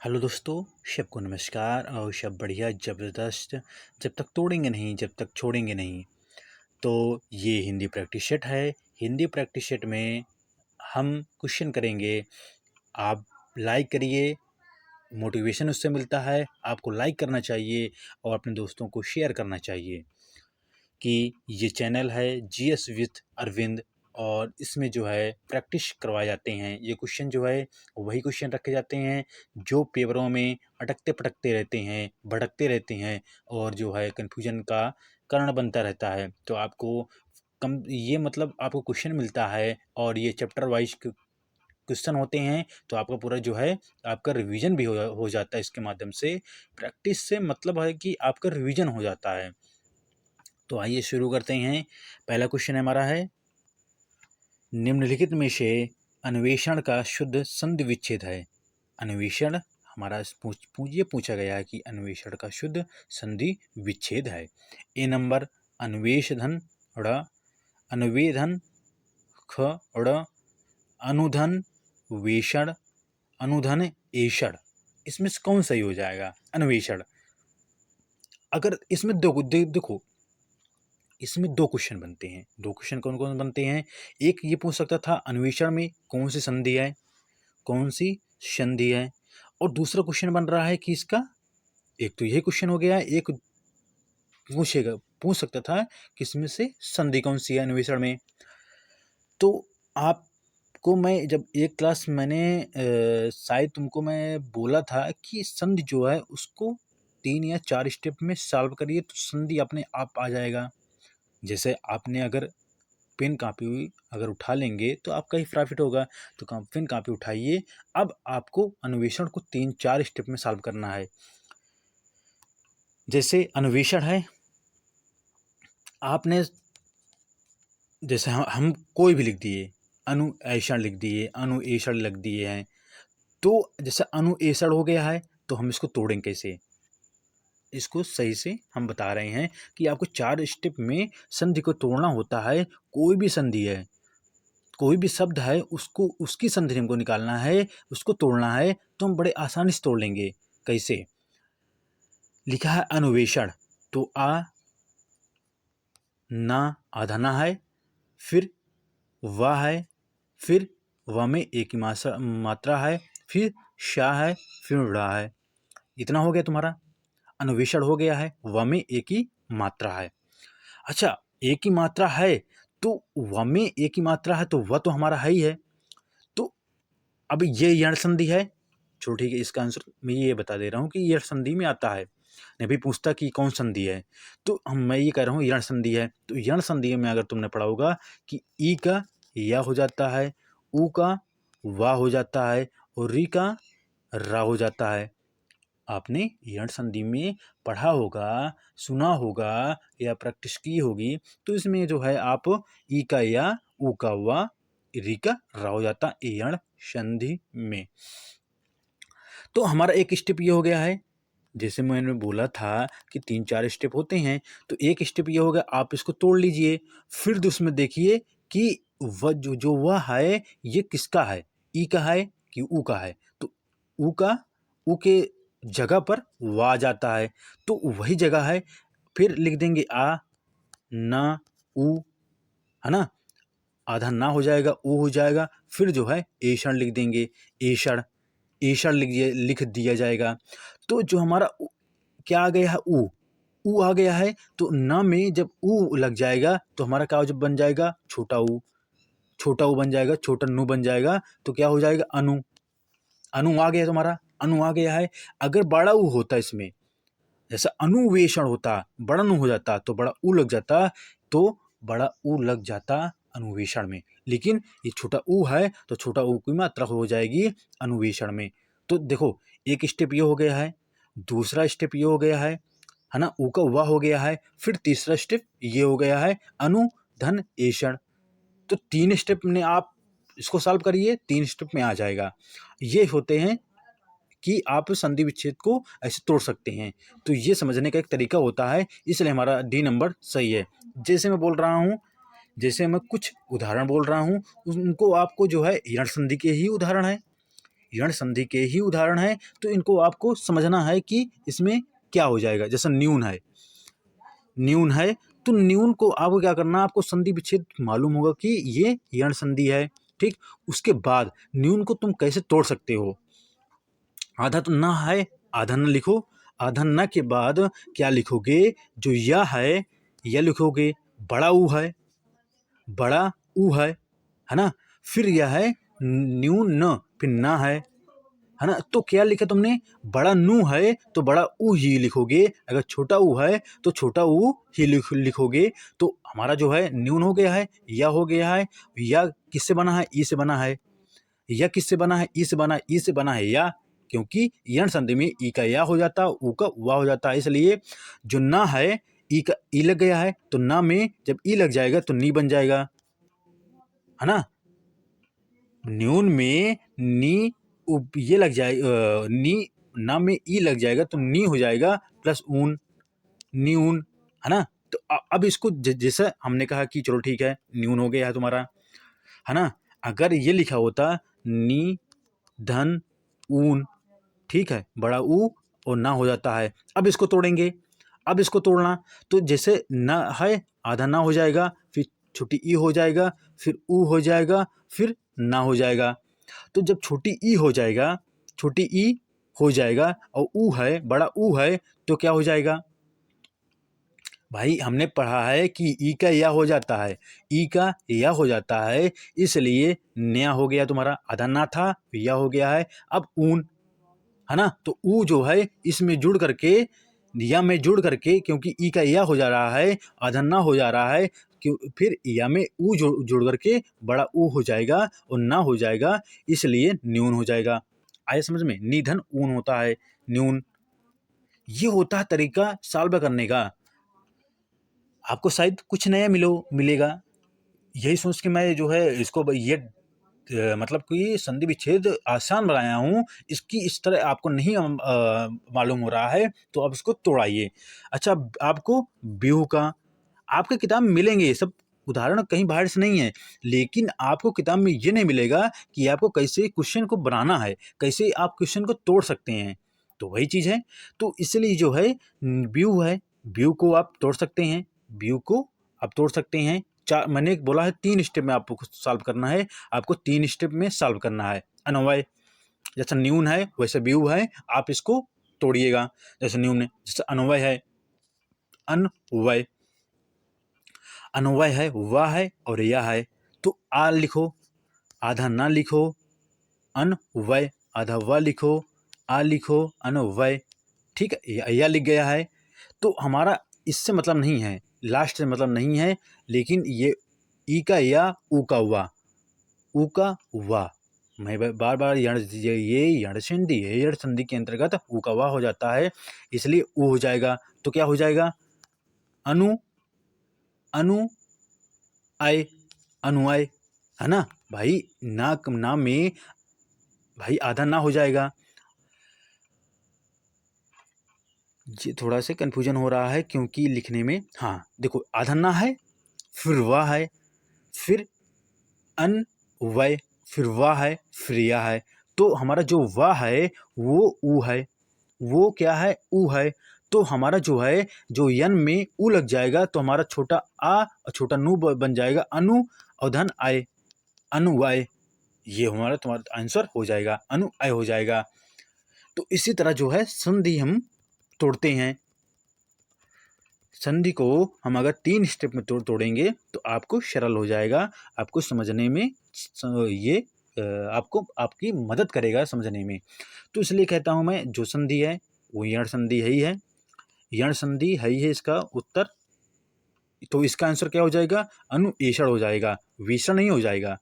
Hello दोस्तों, सबको नमस्कार और सब बढ़िया ज़बरदस्त। जब तक तोड़ेंगे नहीं, जब तक छोड़ेंगे नहीं। तो ये हिंदी प्रैक्टिस सेट है। हिंदी प्रैक्टिस सेट में हम क्वेश्चन करेंगे। आप लाइक करिए, मोटिवेशन उससे मिलता है। आपको लाइक करना चाहिए और अपने दोस्तों को शेयर करना चाहिए कि ये चैनल है जीएस विथ अरविंद, और इसमें जो है प्रैक्टिस करवाए जाते हैं। ये क्वेश्चन जो है वही क्वेश्चन रखे जाते हैं जो पेपरों में अटकते पटकते रहते हैं, भटकते रहते हैं और जो है कन्फ्यूजन का कारण बनता रहता है। तो आपको कम ये मतलब आपको क्वेश्चन मिलता है और ये चैप्टर वाइज क्वेश्चन होते हैं। तो आपका पूरा जो है आपका रिवीजन भी हो जाता है इसके माध्यम से। प्रैक्टिस से मतलब है कि आपका रिवीजन हो जाता है। तो आइए शुरू करते हैं। पहला क्वेश्चन हमारा है, निम्नलिखित में से अन्वेषण का शुद्ध संधि विच्छेद है। अन्वेषण हमारा ये पूछा गया है कि अन्वेषण का शुद्ध संधि विच्छेद है। ए नंबर अन्वेषधन ड़, अन्वेधन ख ड़, अनुधन वेषण, अनुधन एषण। इसमें से कौन सही हो जाएगा? अन्वेषण। अगर इसमें देखो, इसमें दो क्वेश्चन बनते हैं। दो क्वेश्चन कौन कौन बनते हैं? एक ये पूछ सकता था अन्वेषण में कौन सी संधि है, कौन सी संधि है। और दूसरा क्वेश्चन बन रहा है कि इसका, एक तो यही क्वेश्चन हो गया, एक पूछ सकता था कि इसमें से संधि कौन सी है अन्वेषण में। तो आपको मैं जब एक क्लास मैंने शायद तुमको मैं बोला था कि संधि जो है उसको 3 या 4 स्टेप में सॉल्व करिए तो संधि अपने आप आ जाएगा। जैसे आपने अगर पेन कापी अगर उठा लेंगे तो आपका ही प्रॉफिट होगा। तो पेन कापी उठाइए। अब आपको अन्वेषण को 3-4 स्टेप में सॉल्व करना है। जैसे अन्वेषण है, आपने जैसे हम कोई भी लिख दिए, अनुऐषण लिख दिए, अनुएषण लिख दिए हैं। तो जैसे अनुएषण हो गया है तो हम इसको तोड़ें कैसे? इसको सही से हम बता रहे हैं कि आपको 4 स्टेप में संधि को तोड़ना होता है। कोई भी संधि है, कोई भी शब्द है, उसको उसकी संधि हमको निकालना है, उसको तोड़ना है। तो हम बड़े आसानी से तोड़ लेंगे। कैसे? लिखा है अन्वेषण, तो आ ना आधा ना है, फिर वाह है, फिर व में एक ही मात्रा है, फिर शाह है, फिर ड़ा है। इतना हो गया तुम्हारा। अन्वेषण हो गया है, व में एक ही मात्रा है। अच्छा, एक ही मात्रा है तो व में एक ही मात्रा है तो वह तो हमारा है ही है। तो अब ये यण संधि है। चलो ठीक है, इसका आंसर मैं ये बता दे रहा हूँ कि यण संधि में आता है। नहीं भी पूछता कि कौन संधि है, तो मैं ये कह रहा हूँ यण संधि है। तो यण संधि में अगर तुमने पढ़ा होगा कि ई का या हो जाता है, ऊ का वा हो जाता है और री का रा हो जाता है। आपने यण संधि में पढ़ा होगा, सुना होगा या प्रैक्टिस की होगी। तो इसमें जो है आप ई का या, ऊ का वा, री का रा हो जाता है यण संधि में। तो हमारा एक स्टेप ये हो गया है। जैसे मैंने बोला था कि 3-4 स्टेप होते हैं, तो एक स्टेप ये हो गया, आप इसको तोड़ लीजिए। फिर उसमें देखिए कि वह जो वह है ये किसका है, ई का है कि ऊ का है। तो ऊ के जगह पर वा आ जाता है, तो वही जगह है। फिर लिख देंगे आ, ना, ऊ, है ना। आधा ना हो जाएगा, ऊ हो जाएगा। फिर जो है एषण लिख देंगे, एषण, एषण लिख दिया जाएगा। तो जो हमारा क्या आ गया है, ऊ, ऊ आ गया है। तो न में जब ऊ लग जाएगा तो हमारा क्या जब बन जाएगा, छोटा ऊ, छोटा ऊ बन जाएगा, छोटा नु बन जाएगा। तो क्या हो जाएगा, अनु, अनु आ गया तुम्हारा, अनु आ गया है। अगर बड़ा ऊ होता इसमें, जैसे अनुवेषण होता, बड़ा नु हो जाता तो बड़ा ऊ लग जाता, तो बड़ा ऊ लग जाता अनुवेषण में। लेकिन ये छोटा ऊ है तो छोटा ऊ की मात्रा हो जाएगी अनुवेषण में। तो देखो, एक स्टेप ये हो गया है, दूसरा स्टेप ये हो गया है ना, ऊ का हुआ हो गया है। फिर तीसरा स्टेप ये हो गया है अनु धन एषण। तो 3 स्टेप में आप इसको सॉल्व करिए, 3 स्टेप में आ जाएगा। ये होते हैं कि आप संधि विच्छेद को ऐसे तोड़ सकते हैं। तो ये समझने का एक तरीका होता है, इसलिए हमारा डी नंबर सही है। जैसे मैं बोल रहा हूँ, जैसे मैं कुछ उदाहरण बोल रहा हूँ, उनको आपको जो है यण संधि के ही उदाहरण है। यण संधि के ही उदाहरण है, तो इनको आपको समझना है कि इसमें क्या हो जाएगा। जैसे न्यून है, न्यून है तो न्यून को आपको क्या करना है, आपको संधि विच्छेद मालूम होगा कि ये यण संधि है। ठीक, उसके बाद न्यून को तुम कैसे तोड़ सकते हो। आधा तो ना है, आधा न लिखो। आधा न के बाद क्या लिखोगे, जो या है यह लिखोगे, बड़ा ऊ है, बड़ा ऊ है ना। फिर यह है न्यून न, फिर ना है ना। तो क्या लिखा तुमने, बड़ा नू है तो बड़ा ऊ ही लिखोगे, अगर छोटा ऊ है तो छोटा ऊ ही लिखोगे। तो हमारा जो है न्यून हो गया है, या हो गया है। या किससे बना है, ई से बना है। या किससे बना है, ई से बना है। ई से बना है या, क्योंकि यण संधि में ई का या हो जाता है, ऊ का वा हो जाता है। इसलिए जो ना है, ई का ई लग गया है, तो ना में जब ई लग जाएगा तो नी बन जाएगा, है ना। न्यून में नी ये लग जाए, नी ना में ई लग जाएगा तो नी हो जाएगा प्लस ऊन, न्यून, है ना। तो अब इसको जैसे हमने कहा कि चलो ठीक है, न्यून हो गया है तुम्हारा, है ना। अगर ये लिखा होता नी धन ऊन, ठीक है, बड़ा ऊ और ना हो जाता है। अब इसको तोड़ेंगे, अब इसको तोड़ना, तो जैसे ना है, आधा ना हो जाएगा, फिर छोटी ई हो जाएगा, फिर ऊ हो जाएगा, फिर ना हो जाएगा। तो जब छोटी ई हो जाएगा, छोटी ई हो जाएगा और ऊ है, बड़ा ऊ है, तो क्या हो जाएगा भाई, हमने पढ़ा है कि ई का या हो जाता है, ई का या हो जाता है, इसलिए नया हो गया तुम्हारा। आधा ना था, या हो गया है। अब ऊन, है ना, तो ऊ जो है इसमें जुड़ करके, या में जुड़ करके, क्योंकि ई का या हो जा रहा है, आधा ना हो जा रहा है, क्यों, फिर या में ऊ जुड़ करके बड़ा ऊ हो जाएगा और ना हो जाएगा, इसलिए न्यून हो जाएगा। आया समझ में, निधन ऊन होता है, न्यून। ये होता है तरीका सॉल्व करने का। आपको शायद कुछ नया मिलेगा। यही सोच के मैं जो है इसको ये मतलब कि संधि विच्छेद आसान बनाया हूँ। इसकी इस तरह आपको नहीं मालूम हो रहा है तो आप इसको तोड़ाइए। अच्छा, आपको व्यूह का आपके किताब में मिलेंगे, ये सब उदाहरण कहीं बाहर से नहीं है, लेकिन आपको किताब में ये नहीं मिलेगा कि आपको कैसे क्वेश्चन को बनाना है, कैसे आप क्वेश्चन को तोड़ सकते हैं। तो वही चीज़ है। तो इसलिए जो है व्यू है, व्यू को आप तोड़ सकते हैं, व्यू को आप तोड़ सकते हैं। चार मैंने बोला है 3 स्टेप में आपको सॉल्व करना है, आपको 3 स्टेप में सॉल्व करना है। अनवय, जैसा न्यून है वैसे व्यू है, आप इसको तोड़िएगा। जैसे न्यून है, जैसे अनवय है, अनवय, अनवय है, वाह है और या है। तो आ लिखो, आधा ना लिखो, अनवय, आधा व लिखो, आ लिखो, अनवय। ठीक है, या लिख गया है। तो हमारा इससे मतलब नहीं है, लास्ट से मतलब नहीं है, लेकिन ये ई का या, ऊ का वा, ऊ का वा, मैं बार बार ये यण संधि है, यण संधि के अंतर्गत ऊ का वा हो जाता है, इसलिए ऊ हो जाएगा। तो क्या हो जाएगा, अनु, अनु आय, अनुआय, है ना भाई। ना में भाई आधा ना हो जाएगा। ये थोड़ा सा कन्फ्यूजन हो रहा है क्योंकि लिखने में, हाँ देखो, आधा ना है, फिर वाह है, फिर अन वय, फिर वाह है, फिर या है। तो हमारा जो वाह है वो ऊ है, वो क्या है, ऊ है। तो हमारा जो है, जो यन में ऊ लग जाएगा तो हमारा छोटा आ और छोटा नू बन जाएगा, अनु और धन आय, अनुवाय। ये हमारा तुम्हारा आंसर हो जाएगा, अनुआय हो जाएगा। तो इसी तरह जो है संधि हम तोड़ते हैं। संधि को हम अगर 3 स्टेप में तोड़ेंगे तो आपको सरल हो जाएगा, आपको समझने में ये आपको आपकी मदद करेगा समझने में। तो इसलिए कहता हूँ मैं, जो संधि है वो यण संधि है ही है, यण संधि है ही है इसका उत्तर। तो इसका आंसर क्या हो जाएगा, अनुएषण हो जाएगा, विषण नहीं हो जाएगा,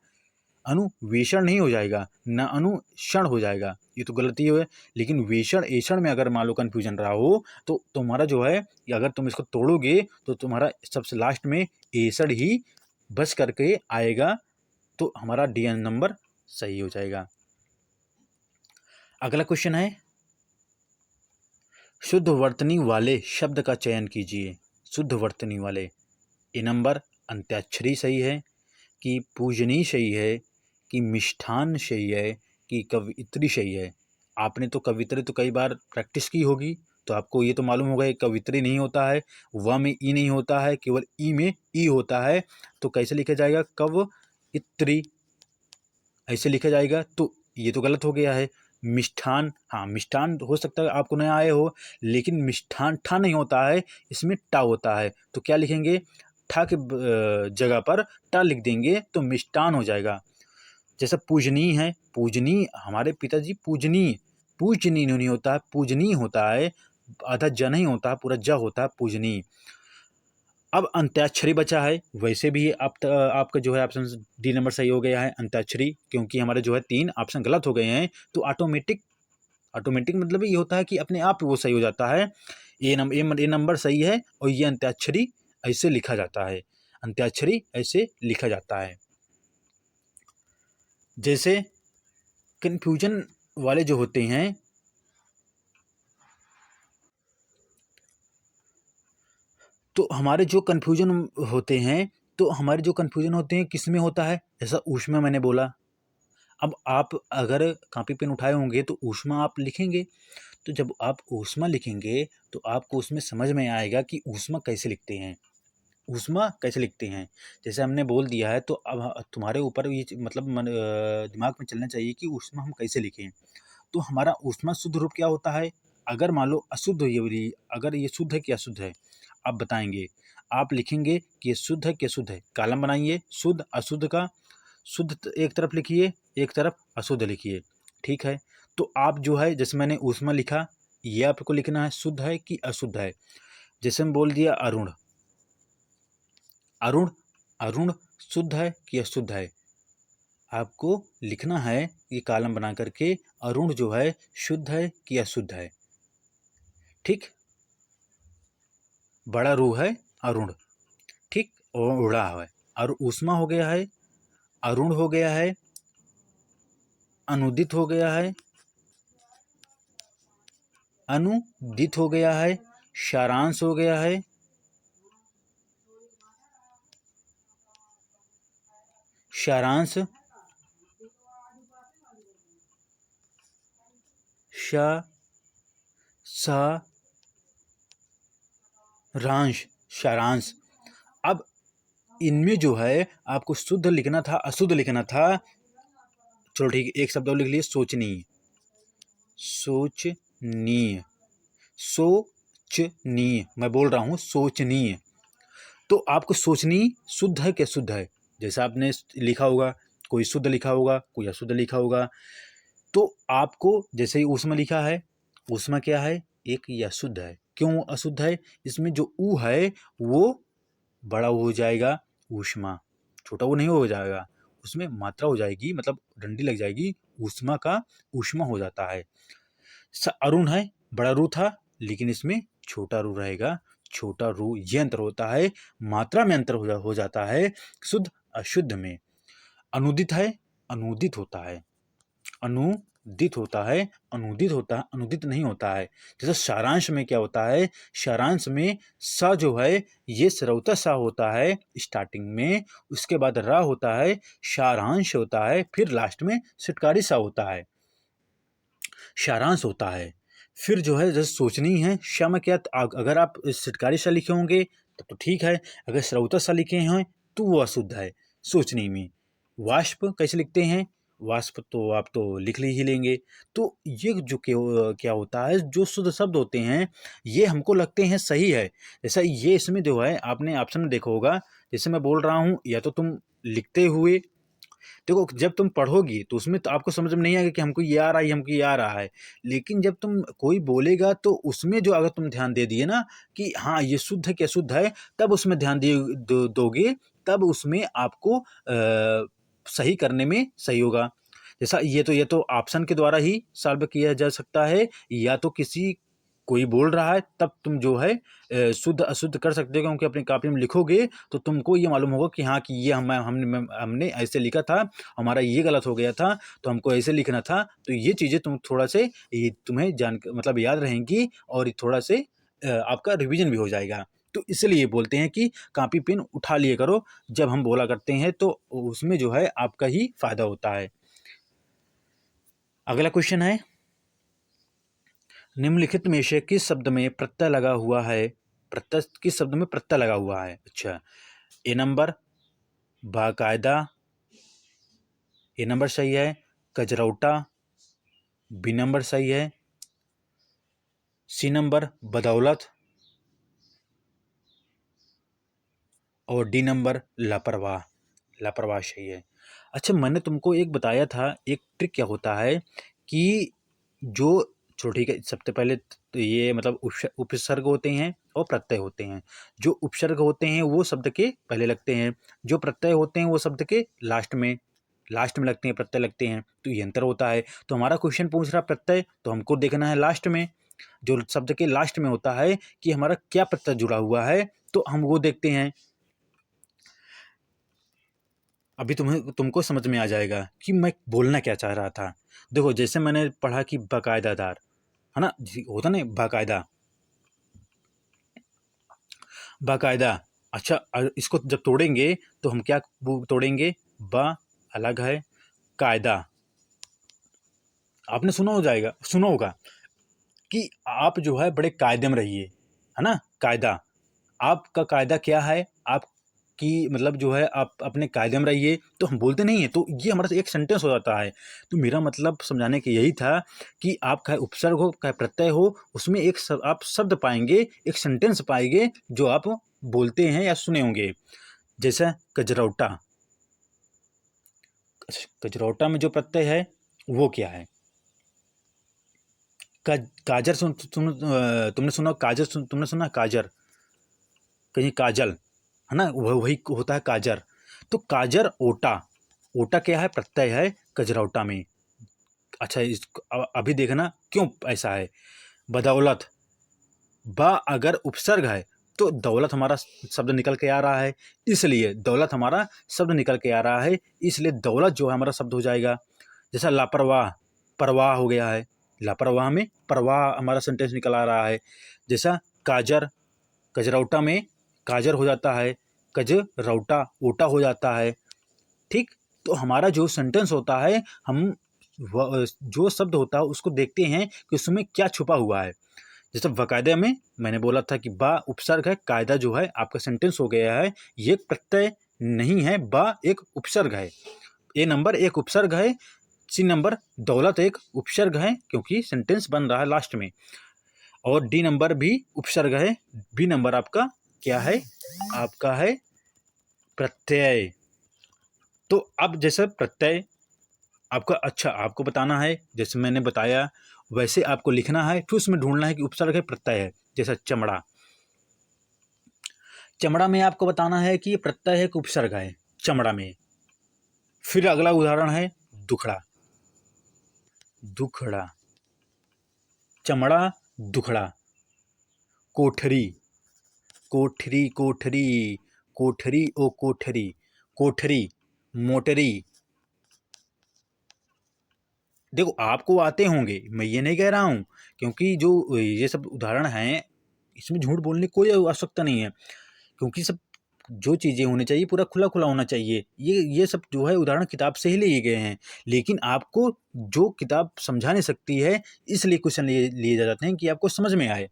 अनुवेषण नहीं हो जाएगा, न अनुषण हो जाएगा, ये तो गलती है। लेकिन वेषण एषण में अगर मान लो कन्फ्यूजन रहा हो तो तुम्हारा जो है, अगर तुम इसको तोड़ोगे तो तुम्हारा सबसे लास्ट में एषण ही बस करके आएगा, तो हमारा डी नंबर सही हो जाएगा। अगला क्वेश्चन है, शुद्ध वर्तनी वाले शब्द का चयन कीजिए। शुद्ध वर्तनी वाले, ए नंबर अंत्याक्षरी सही है कि पूजनीय सही है कि मिष्ठान सही है कि कवित्री सही है। आपने तो कवित्री तो कई बार प्रैक्टिस की होगी, तो आपको ये तो मालूम होगा कि कवित्री नहीं होता है, व में ई नहीं होता है, केवल ई में ई होता है। तो कैसे लिखा जाएगा? कव इत्री, ऐसे लिखा जाएगा। तो ये तो गलत हो गया है। मिष्ठान, हाँ मिष्ठान हो सकता है आपको नया आए हो, लेकिन मिष्ठान ठा नहीं होता है, इसमें टा होता है। तो क्या लिखेंगे? ठा के जगह पर टा लिख देंगे तो मिष्ठान हो जाएगा। जैसे पूजनीय है, पूजनीय, हमारे पिताजी पूजनीय, पूजनीय नहीं होता है, पूजनीय होता है, आधा ज नहीं होता है, पूरा ज होता है, पूजनीय। अब अंत्याक्षरी बचा है। वैसे भी आपका जो है ऑप्शन डी नंबर सही हो गया है, अंत्याक्षरी, क्योंकि हमारे जो है 3 ऑप्शन गलत हो गए हैं। तो ऑटोमेटिक, ऑटोमेटिक मतलब ये होता है कि अपने आप वो सही हो जाता है। ए नंबर सही है और ये अंत्याक्षरी ऐसे लिखा जाता है, अंत्याक्षरी ऐसे लिखा जाता है। जैसे कन्फ्यूजन वाले जो होते हैं, तो हमारे जो कन्फ्यूजन होते हैं, तो हमारे जो कन्फ्यूजन होते हैं किस में होता है? जैसा ऊष्मा मैंने बोला। अब आप अगर कॉपी पेन उठाए होंगे तो ऊष्मा आप लिखेंगे, तो जब आप ऊष्मा लिखेंगे तो आपको उसमें समझ में आएगा कि ऊष्मा कैसे लिखते हैं, ऊष्मा कैसे लिखते हैं। जैसे हमने बोल दिया है, तो अब तुम्हारे ऊपर ये मतलब दिमाग में चलना चाहिए कि ऊष्मा हम कैसे लिखें। तो हमारा ऊष्मा शुद्ध रूप क्या होता है? अगर मान लो अशुद्ध ये, अगर ये शुद्ध है कि अशुद्ध है, आप बताएंगे। आप लिखेंगे कि ये शुद्ध है कि अशुद्ध है, कॉलम बनाइए शुद्ध अशुद्ध का। शुद्ध एक तरफ लिखिए, एक तरफ अशुद्ध लिखिए, ठीक है। तो आप जो है, जैसे मैंने ऊष्मा लिखा, ये आपको लिखना है शुद्ध है कि अशुद्ध है। जैसे हम बोल दिया अरुण, अरुण, अरुण शुद्ध है कि अशुद्ध है, आपको लिखना है ये कॉलम बना करके, अरुण जो है शुद्ध है कि अशुद्ध है, ठीक। बड़ा रू है अरुण, ठीक, और उड़ा है। और ऊष्मा हो गया है, अरुण हो गया है, अनुदित हो गया है, अनुदित हो गया है, सारांश हो गया है, सारांश, सारांश, सारांश। अब इनमें जो है आपको शुद्ध लिखना था, अशुद्ध लिखना था। चलो ठीक है, एक शब्द और लिख लिए, सोचनीय, सोचनीय, सोचनीय, मैं बोल रहा हूँ सोचनीय। तो आपको सोचनीय शुद्ध है कि अशुद्ध है, जैसा आपने लिखा होगा, कोई शुद्ध लिखा होगा, कोई अशुद्ध लिखा होगा। तो आपको जैसे ही ऊष्मा लिखा है, ऊष्मा क्या है? एक ये अशुद्ध है। क्यों अशुद्ध है? इसमें जो ऊ है वो बड़ा हो जाएगा, ऊष्मा छोटा वो नहीं हो जाएगा, उसमें मात्रा हो जाएगी, मतलब डंडी लग जाएगी, ऊष्मा का ऊष्मा हो जाता है। अरुण है, बड़ा रू था, लेकिन इसमें छोटा रू रहेगा, छोटा रू, ये अंतर होता है, मात्रा में अंतर हो जाता है शुद्ध अशुद्ध में। अनुदित है, अनुदित होता है, अनुदित होता है, अनुदित होता है, अनुदित नहीं होता है। जैसे सारांश में क्या होता है? सारांश में सा जो है ये सरौता सा होता है स्टार्टिंग में, उसके बाद रा होता है, सारांश होता है, फिर लास्ट में सिटकारी सा होता है, सारांश होता है। फिर जो है जैसे सोचनी है, श में क्या, अगर आप सिटकारी सा लिखे होंगे तब तो ठीक है, अगर सरौता सा लिखे हैं तो वो अशुद्ध है सोचनी में। वाष्प कैसे लिखते हैं? वाष्प तो आप तो लिख ही लेंगे। तो ये जो क्या होता है, जो शुद्ध शब्द होते हैं ये हमको लगते हैं सही है। जैसा ये इसमें जो है आपने ऑप्शन में देखा होगा, जैसे मैं बोल रहा हूँ, या तो तुम लिखते हुए देखो, जब तुम पढ़ोगी तो उसमें तो आपको समझ में नहीं आएगा कि हमको ये आ रहा है, हमको ये आ रहा है। लेकिन जब तुम कोई बोलेगा तो उसमें जो अगर तुम ध्यान दे दिए ना कि हाँ ये शुद्ध है कि अशुद्ध है, तब उसमें ध्यान दोगे, तब उसमें आपको सही करने में सही होगा। जैसा ये तो ऑप्शन के द्वारा ही सॉल्व किया जा सकता है, या तो किसी कोई बोल रहा है तब तुम जो है शुद्ध अशुद्ध कर सकते हो, क्योंकि अपनी कॉपी में लिखोगे तो तुमको ये मालूम होगा कि हाँ कि ये हमने ऐसे लिखा था, हमारा ये गलत हो गया था, तो हमको ऐसे लिखना था। तो ये चीज़ें तुम थोड़ा से ये तुम्हें जान मतलब याद रहेंगी, और थोड़ा से आपका रिवीजन भी हो जाएगा। तो इसलिए बोलते हैं कि कॉपी पेन उठा लिए करो जब हम बोला करते हैं, तो उसमें जो है आपका ही फायदा होता है। अगला क्वेश्चन है, निम्नलिखित में से किस शब्द में प्रत्यय लगा हुआ है? प्रत्यय किस शब्द में प्रत्यय लगा हुआ है? अच्छा, ए नंबर बाकायदा, ए नंबर सही है। कजरौटा, बी नंबर सही है। सी नंबर बदौलत, और डी नंबर लापरवाह। लापरवाह सही है। अच्छा, मैंने तुमको एक बताया था, एक ट्रिक क्या होता है कि जो छोटी के सबसे पहले तो ये मतलब उपसर्ग होते हैं और प्रत्यय होते हैं। जो उपसर्ग होते हैं वो शब्द के पहले लगते हैं, जो प्रत्यय होते हैं वो शब्द के लास्ट में लगते हैं, प्रत्यय लगते हैं। तो ये अंतर होता है। तो हमारा क्वेश्चन पूछ रहा प्रत्यय, तो हमको देखना है लास्ट में, जो शब्द के लास्ट में होता है कि हमारा क्या प्रत्यय जुड़ा हुआ है, तो हम वो देखते हैं। अभी तुमको समझ में आ जाएगा कि मैं बोलना क्या चाह रहा था। देखो, जैसे मैंने पढ़ा कि बाकायदादार, है ना, होता ना बाकायदा, बाकायदा। अच्छा, इसको जब तोड़ेंगे तो हम क्या तोड़ेंगे? बा अलग है, कायदा। आपने सुना होगा कि आप जो है बड़े कायदे में रहिए, है ना, कायदा। आपका कायदा क्या है? आप कि मतलब जो है आप अपने कायदे में रहिए, तो हम बोलते नहीं है, तो ये हमारा एक सेंटेंस हो जाता है। तो मेरा मतलब समझाने के यही था कि आप चाहे उपसर्ग हो चाहे प्रत्यय हो, उसमें आप शब्द पाएंगे, एक सेंटेंस पाएंगे जो आप बोलते हैं या सुने होंगे। जैसे कजरौटा, कजरौटा में जो प्रत्यय है वो क्या है? काजर तुमने सुना काजर, तुमने सुना काजर, कहीं काजल, है ना, वही होता है काजर। तो काजर ओटा, ओटा क्या है? प्रत्यय है कजरौटा में। अच्छा, अभी देखना क्यों ऐसा है। बदौलत, बा अगर उपसर्ग है तो दौलत हमारा शब्द निकल के आ रहा है, इसलिए दौलत हमारा शब्द निकल के आ रहा है, इसलिए दौलत जो है हमारा शब्द हो जाएगा। जैसा लापरवाह, परवाह हो गया है, लापरवाह में परवाह हमारा सेंटेंस निकल आ रहा है। जैसा काजर, कजरौटा में काजर हो जाता है, कजरौटा ओटा हो जाता है। ठीक, तो हमारा जो सेंटेंस होता है, हम जो शब्द होता है उसको देखते हैं कि उसमें क्या छुपा हुआ है। जैसे बाकायदा में मैंने बोला था कि बा उपसर्ग है, कायदा जो है आपका सेंटेंस हो गया है, ये एक प्रत्यय नहीं है, बा एक उपसर्ग है। ए नंबर एक उपसर्ग है, सी नंबर दौलत एक उपसर्ग है क्योंकि सेंटेंस बन रहा है लास्ट में, और डी नंबर भी उपसर्ग है। बी नंबर आपका क्या है? आपका है प्रत्यय। तो अब जैसे प्रत्यय आपका, अच्छा आपको बताना है, जैसे मैंने बताया वैसे आपको लिखना है, फिर उसमें ढूंढना है कि उपसर्ग है प्रत्यय है। जैसा चमड़ा, चमड़ा में आपको बताना है कि ये प्रत्यय है कि उपसर्ग है चमड़ा में। फिर अगला उदाहरण है दुखड़ा, दुखड़ा, चमड़ा, दुखड़ा। कोठरी, कोठरी, कोठरी, कोठरी ओ कोठरी, कोठरी, मोटरी। देखो, आपको आते होंगे, मैं ये नहीं कह रहा हूँ, क्योंकि जो ये सब उदाहरण हैं इसमें झूठ बोलने की कोई आवश्यकता नहीं है, क्योंकि सब जो चीज़ें होनी चाहिए पूरा खुला खुला होना चाहिए। ये सब जो है उदाहरण किताब से ही लिए गए हैं, लेकिन आपको जो किताब समझा नहीं सकती है, इसलिए क्वेश्चन लिए जा जाते हैं कि आपको समझ में आए।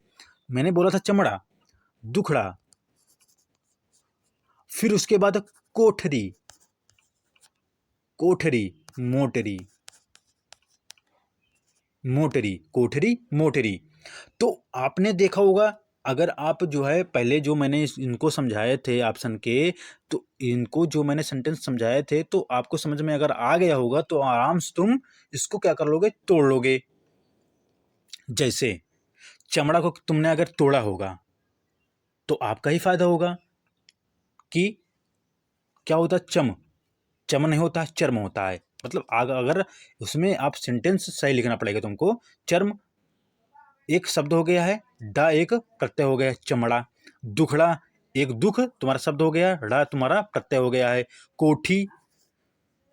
मैंने बोला था चमड़ा, दुखड़ा, फिर उसके बाद कोठरी, कोठरी, मोटरी, मोटरी, कोठरी, मोटरी। तो आपने देखा होगा, अगर आप जो है पहले जो मैंने इनको समझाए थे ऑप्शन के, तो इनको जो मैंने सेंटेंस समझाए थे, तो आपको समझ में अगर आ गया होगा तो आराम से तुम इसको क्या कर लोगे? तोड़ लोगे। जैसे चमड़ा को तुमने अगर तोड़ा होगा तो आपका ही फायदा होगा कि क्या होता है? चम नहीं होता, चर्म होता है। मतलब अगर उसमें आप सेंटेंस सही लिखना पड़ेगा तुमको। चर्म एक शब्द हो गया है, डा एक प्रत्यय हो गया है, चमड़ा। दुखड़ा एक दुख तुम्हारा शब्द हो गया, ड़ा तुम्हारा प्रत्यय हो गया है। कोठी,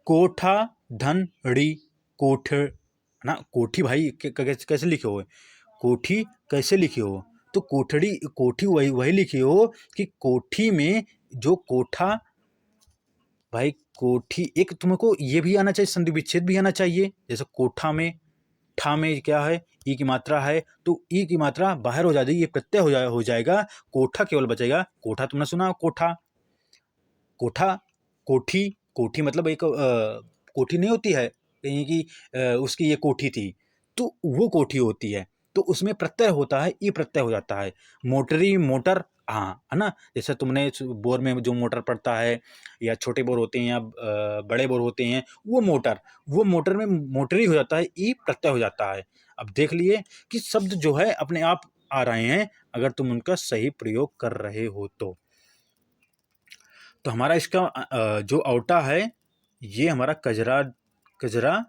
कोठा, धन, ड़ी, कोठ ना, कोठी भाई कैसे लिखे हो? कोठी कैसे लिखे हो? तो कोठड़ी, कोठी वही वही लिखे हो कि कोठी में जो कोठा, भाई कोठी, एक तुमको ये भी आना चाहिए, संधि विच्छेद भी आना चाहिए। जैसे कोठा में कोठा में क्या है, ई की मात्रा है, तो ई की मात्रा बाहर हो जाएगी, ये प्रत्यय हो जाएगा, कोठा केवल बचेगा। कोठा तुमने सुना, कोठा, कोठा, कोठी, कोठी मतलब एक कोठी नहीं होती है कहीं की, उसकी ये कोठी थी, तो वो कोठी होती है, तो उसमें प्रत्यय होता है, ई प्रत्यय हो जाता है। मोटरी, मोटर, हाँ है ना, जैसे तुमने बोर में जो मोटर पड़ता है, या छोटे बोर होते हैं या बड़े बोर होते हैं, वो मोटर में मोटरी हो जाता है, ई प्रत्यय हो जाता है। अब देख लिए कि शब्द जो है अपने आप आ रहे हैं, अगर तुम उनका सही प्रयोग कर रहे हो तो हमारा इसका जो औटा है, ये हमारा कजरा, कजरा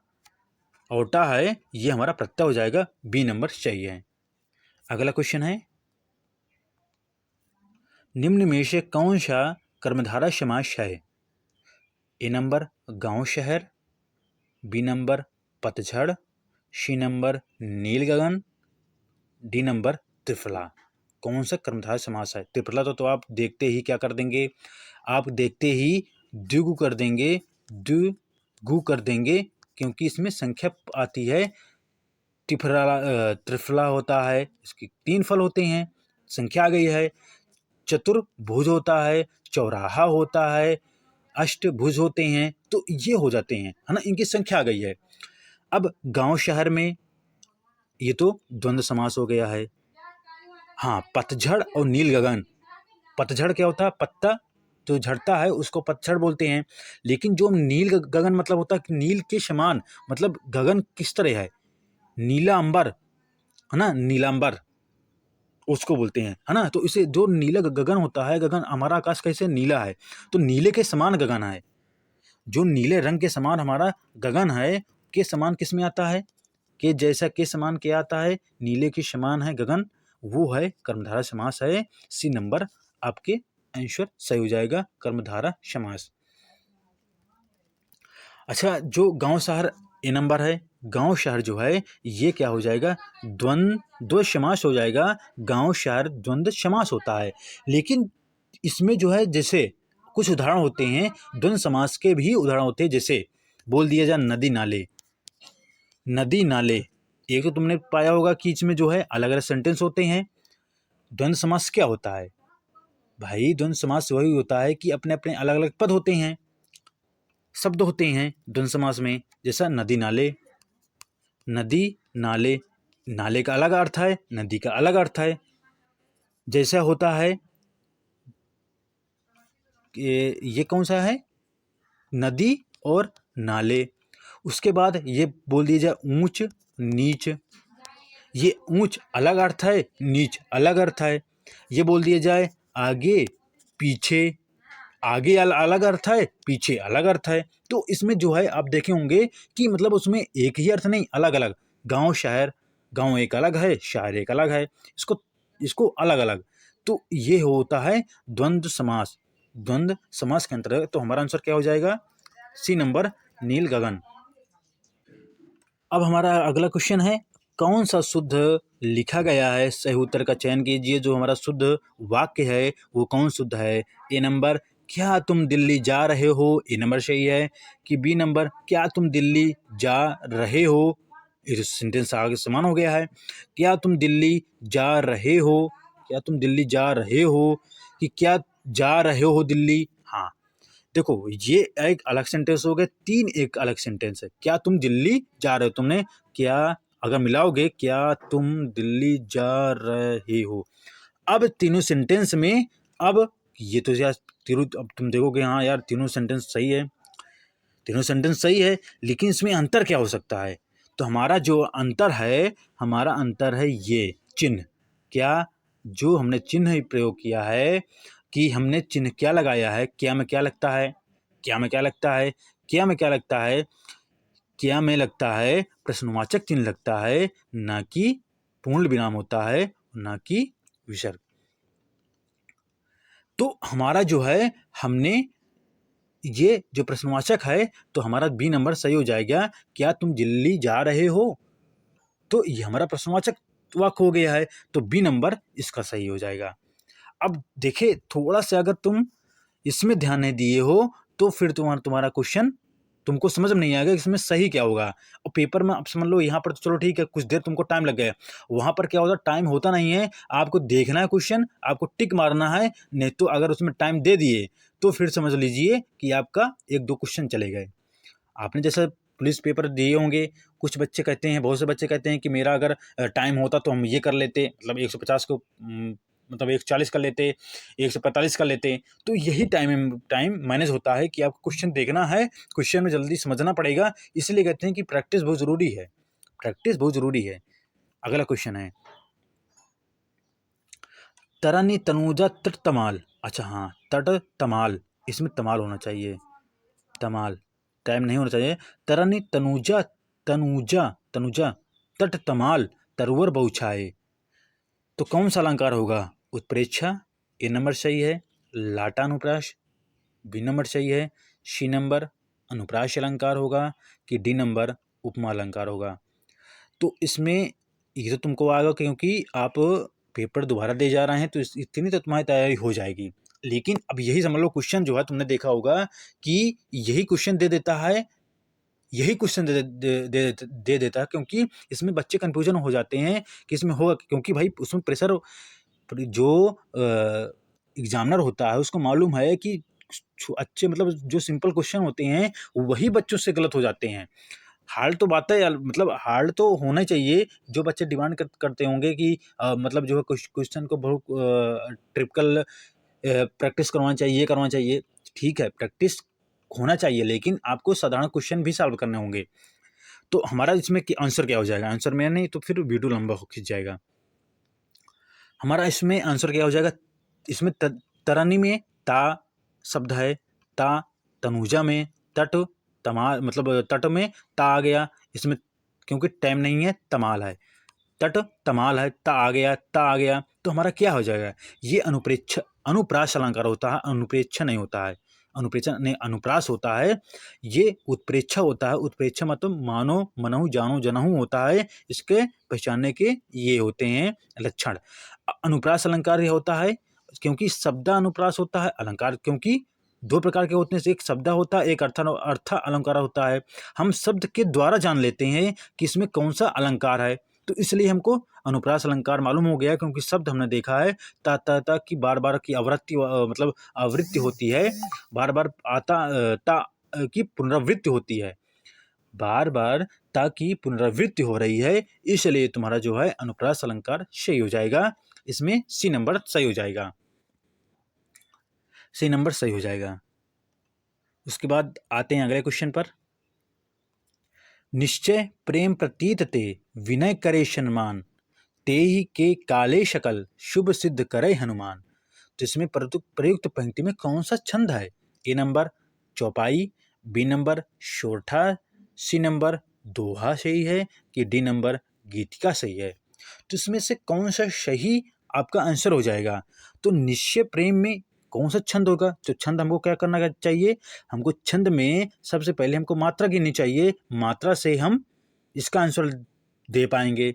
औटा है, ये हमारा प्रत्यय हो जाएगा, बी नंबर सही है। अगला क्वेश्चन है, निम्न में से कौन सा कर्मधारा समास है? ए नंबर गांव शहर, बी नंबर पतझड़, सी नंबर नील गगन, डी नंबर त्रिफला। कौन सा कर्मधारय समास है? त्रिफला तो आप देखते ही क्या कर देंगे, आप देखते ही द्विगु कर देंगे, द्विगु कर देंगे, क्योंकि इसमें संख्या आती है। त्रिफला होता है, इसके 3 फल होते हैं, संख्या आ गई है। चतुर्भुज होता है, चौराहा होता है, अष्टभुज होते हैं, तो ये हो जाते हैं, है ना, इनकी संख्या आ गई है। अब गांव शहर में ये तो द्वंद्व समास हो गया है। हाँ, पतझड़ और नील गगन। पतझड़ क्या होता है? पत्ता जो झड़ता है उसको पतझड़ बोलते हैं, लेकिन जो नील गगन मतलब होता है नील के समान, मतलब गगन किस तरह है, नीला अंबर, है ना, नीलांबर उसको बोलते हैं, है ना। तो इसे जो नीला गगन होता है, गगन हमारा आकाश कैसे नीला है, तो नीले के समान गगन है, जो नीले रंग के समान हमारा गगन है, के समान किस में आता है, के जैसा, के समान क्या आता है, नीले के समान है गगन, वो है कर्मधारय समास है। सी नंबर आपके आंसर सही हो जाएगा, कर्मधारय समास। अच्छा, जो गांव शहर ए नंबर है, गांव शहर जो है ये क्या हो जाएगा, द्वंद्व समास हो जाएगा। गांव शहर द्वंद्व समास होता है, लेकिन इसमें जो है जैसे कुछ उदाहरण होते हैं, द्वंद्व समास के भी उदाहरण होते हैं, जैसे बोल दिया जाए नदी नाले, नदी नाले, एक तो तुमने पाया होगा कि इसमें जो है अलग अलग सेंटेंस होते हैं। द्वंद्व समास क्या होता है भाई? द्वंद्व समास वही होता है कि अपने अपने अलग अलग पद होते हैं, शब्द होते हैं द्वंद्व समास में, जैसा नदी नाले, नदी नाले, नाले का अलग अर्थ है, नदी का अलग अर्थ है। जैसा होता है ये कौन सा है, नदी और नाले। उसके बाद ये बोल दिया जाए ऊंच नीच, ये ऊंच अलग अर्थ है, नीच अलग अर्थ है। ये बोल दिया जाए आगे पीछे, आगे अलग अर्थ है, पीछे अलग अर्थ है। तो इसमें जो है आप देखे होंगे कि मतलब उसमें एक ही अर्थ नहीं, अलग अलग, गांव शहर, गांव एक अलग है, शहर एक अलग है, इसको इसको अलग अलग। तो ये होता है द्वंद्व समास। द्वंद्व समास के अंतर्गत तो हमारा आंसर क्या हो जाएगा, सी नंबर नील गगन। अब हमारा अगला क्वेश्चन है, कौन सा शुद्ध लिखा गया है, सही उत्तर का चयन कीजिए। जो हमारा शुद्ध वाक्य है वो कौन शुद्ध है? ए नंबर क्या तुम दिल्ली जा रहे हो, ए नंबर सही है। कि बी नंबर क्या तुम दिल्ली जा रहे हो, ये सेंटेंस आगे समान हो गया है। क्या तुम दिल्ली जा रहे हो, क्या तुम दिल्ली जा रहे हो, कि क्या जा रहे हो दिल्ली। हाँ, देखो ये एक अलग सेंटेंस हो गए, 3 एक अलग सेंटेंस है। क्या तुम दिल्ली जा रहे हो, तुमने क्या अगर मिलाओगे, क्या तुम दिल्ली जा रहे हो, अब तीनों सेंटेंस में, अब ये तो यार तीनों, अब तुम देखोगे हाँ यार तीनों सेंटेंस सही है, तीनों सेंटेंस सही है, लेकिन इसमें अंतर क्या हो सकता है? तो हमारा जो अंतर है, हमारा अंतर है ये चिन्ह। क्या, जो हमने चिन्ह प्रयोग किया है, कि हमने चिन्ह क्या लगाया है, क्या में क्या लगता है, क्या में क्या लगता है, क्या में क्या लगता है, क्या में लगता है प्रश्नवाचक चिन्ह लगता है, ना कि पूर्ण विराम होता है, ना कि विसर्ग। तो हमारा जो है, हमने ये जो प्रश्नवाचक है, तो हमारा बी नंबर सही हो जाएगा। क्या तुम दिल्ली जा रहे हो, तो ये हमारा प्रश्नवाचक वाक्य हो गया है, तो बी नंबर इसका सही हो जाएगा। अब देखे, थोड़ा सा अगर तुम इसमें ध्यान नहीं दिए हो, तो फिर तुम्हारा क्वेश्चन तुमको समझ में नहीं आएगा इसमें सही क्या होगा। और पेपर में अब समझ लो यहाँ पर तो चलो ठीक है, कुछ देर तुमको टाइम लग गया, वहाँ पर क्या होता है, टाइम होता नहीं है, आपको देखना है क्वेश्चन, आपको टिक मारना है, नहीं तो अगर उसमें टाइम दे दिए तो फिर समझ लीजिए कि आपका 1-2 क्वेश्चन चले गए। आपने जैसे पुलिस पेपर दिए होंगे, कुछ बच्चे कहते हैं, बहुत से बच्चे कहते हैं कि मेरा अगर टाइम होता तो हम ये कर लेते, मतलब 150 को मतलब 140 कर लेते, 145 कर लेते। तो यही टाइम मैनेज होता है कि आपको क्वेश्चन देखना है, क्वेश्चन में जल्दी समझना पड़ेगा, इसलिए कहते हैं कि प्रैक्टिस बहुत ज़रूरी है, प्रैक्टिस बहुत ज़रूरी है। अगला क्वेश्चन है, तरनी तनुजा तट तमाल। अच्छा हाँ, तट तमाल, इसमें तमाल होना चाहिए, तमाल, टाइम नहीं होना चाहिए। तरनी तनुजा तनुजा तनुजा तट तमाल तरुवर बहुछाए, तो कौन सा अलंकार होगा? उत्प्रेक्षा, ए नंबर सही है। लाटा अनुप्रास, बी नंबर सही है। सी नंबर अनुप्रास अलंकार होगा कि डी नंबर उपमा अलंकार होगा? तो इसमें ये तो तुमको आएगा क्योंकि आप पेपर दोबारा दे जा रहे हैं, तो इतनी तो तुम्हारी तैयारी हो जाएगी। लेकिन अब यही समझ लो, क्वेश्चन जो है तुमने देखा होगा कि यही क्वेश्चन दे देता है, यही क्वेश्चन दे देता है, क्योंकि इसमें बच्चे कंफ्यूजन हो जाते हैं कि इसमें होगा, क्योंकि भाई उसमें प्रेशर, जो एग्जामिनर होता है उसको मालूम है कि अच्छे मतलब जो सिंपल क्वेश्चन होते हैं वही बच्चों से गलत हो जाते हैं। हार्ड तो बात है, मतलब हार्ड तो होना चाहिए, जो बच्चे डिमांड करते होंगे कि मतलब जो है क्वेश्चन को बहुत ट्रिपिकल प्रैक्टिस करवाना चाहिए, ये करवाना चाहिए, ठीक है प्रैक्टिस होना चाहिए, लेकिन आपको साधारण क्वेश्चन भी सॉल्व करने होंगे। तो हमारा इसमें आंसर क्या हो जाएगा? आंसर में नहीं तो फिर वीडियो लंबा खिंच जाएगा। हमारा इसमें आंसर क्या हो जाएगा? इसमें तरनी में ता शब्द है, ता, तनुजा में तट, तमाल मतलब तट में ता आ गया, इसमें क्योंकि टाइम नहीं है, तमाल है, तट तमाल है, ता आ गया, ता आ गया, तो हमारा क्या हो जाएगा? ये अनुप्रास अलंकार होता है, अनुप्रेक्षा नहीं होता है, अनुप्रेक्षा नहीं, अनुप्रास होता है, ये उत्प्रेक्षा होता है। उत्प्रेक्षा मतलब मानो, मनहु, जानो, जनहु होता है, इसके पहचानने के ये होते हैं लक्षण। अनुप्रास अलंकार ये होता है क्योंकि शब्द अनुप्रास होता है, अलंकार क्योंकि 2 प्रकार के होते हैं, एक शब्द होता है, एक अर्थ अलंकार होता है। हम शब्द के द्वारा जान लेते हैं कि इसमें कौन सा अलंकार है, तो इसलिए हमको अनुप्रास अलंकार मालूम हो गया, क्योंकि शब्द हमने देखा है ता ता ता की बार-बार की आवृत्ति मतलब आवृत्ति होती है, बार-बार आता ता की पुनरावृत्ति होती है, बार-बार ता की पुनरावृत्ति हो रही है, इसलिए तुम्हारा जो है अनुप्रास अलंकार सही हो जाएगा। इसमें सी नंबर सही हो जाएगा, सी नंबर सही हो जाएगा। उसके बाद आते हैं अगले क्वेश्चन पर। निश्चय प्रेम प्रतीत ते विनय करे सन्मान, तेहि के काले शकल शुभ सिद्ध करे हनुमान। तो इसमें प्रयुक्त पंक्ति में कौन सा छंद है? ए नंबर चौपाई, बी नंबर शोरठा, सी नंबर दोहा सही है कि डी नंबर गीतिका सही है? तो इसमें से कौन सा सही आपका आंसर हो जाएगा? तो निश्चय प्रेम में कौन सा छंद होगा? तो छंद हमको क्या करना चाहिए? हमको छंद में सबसे पहले हमको मात्रा गिननी चाहिए, मात्रा से हम इसका आंसर दे पाएंगे।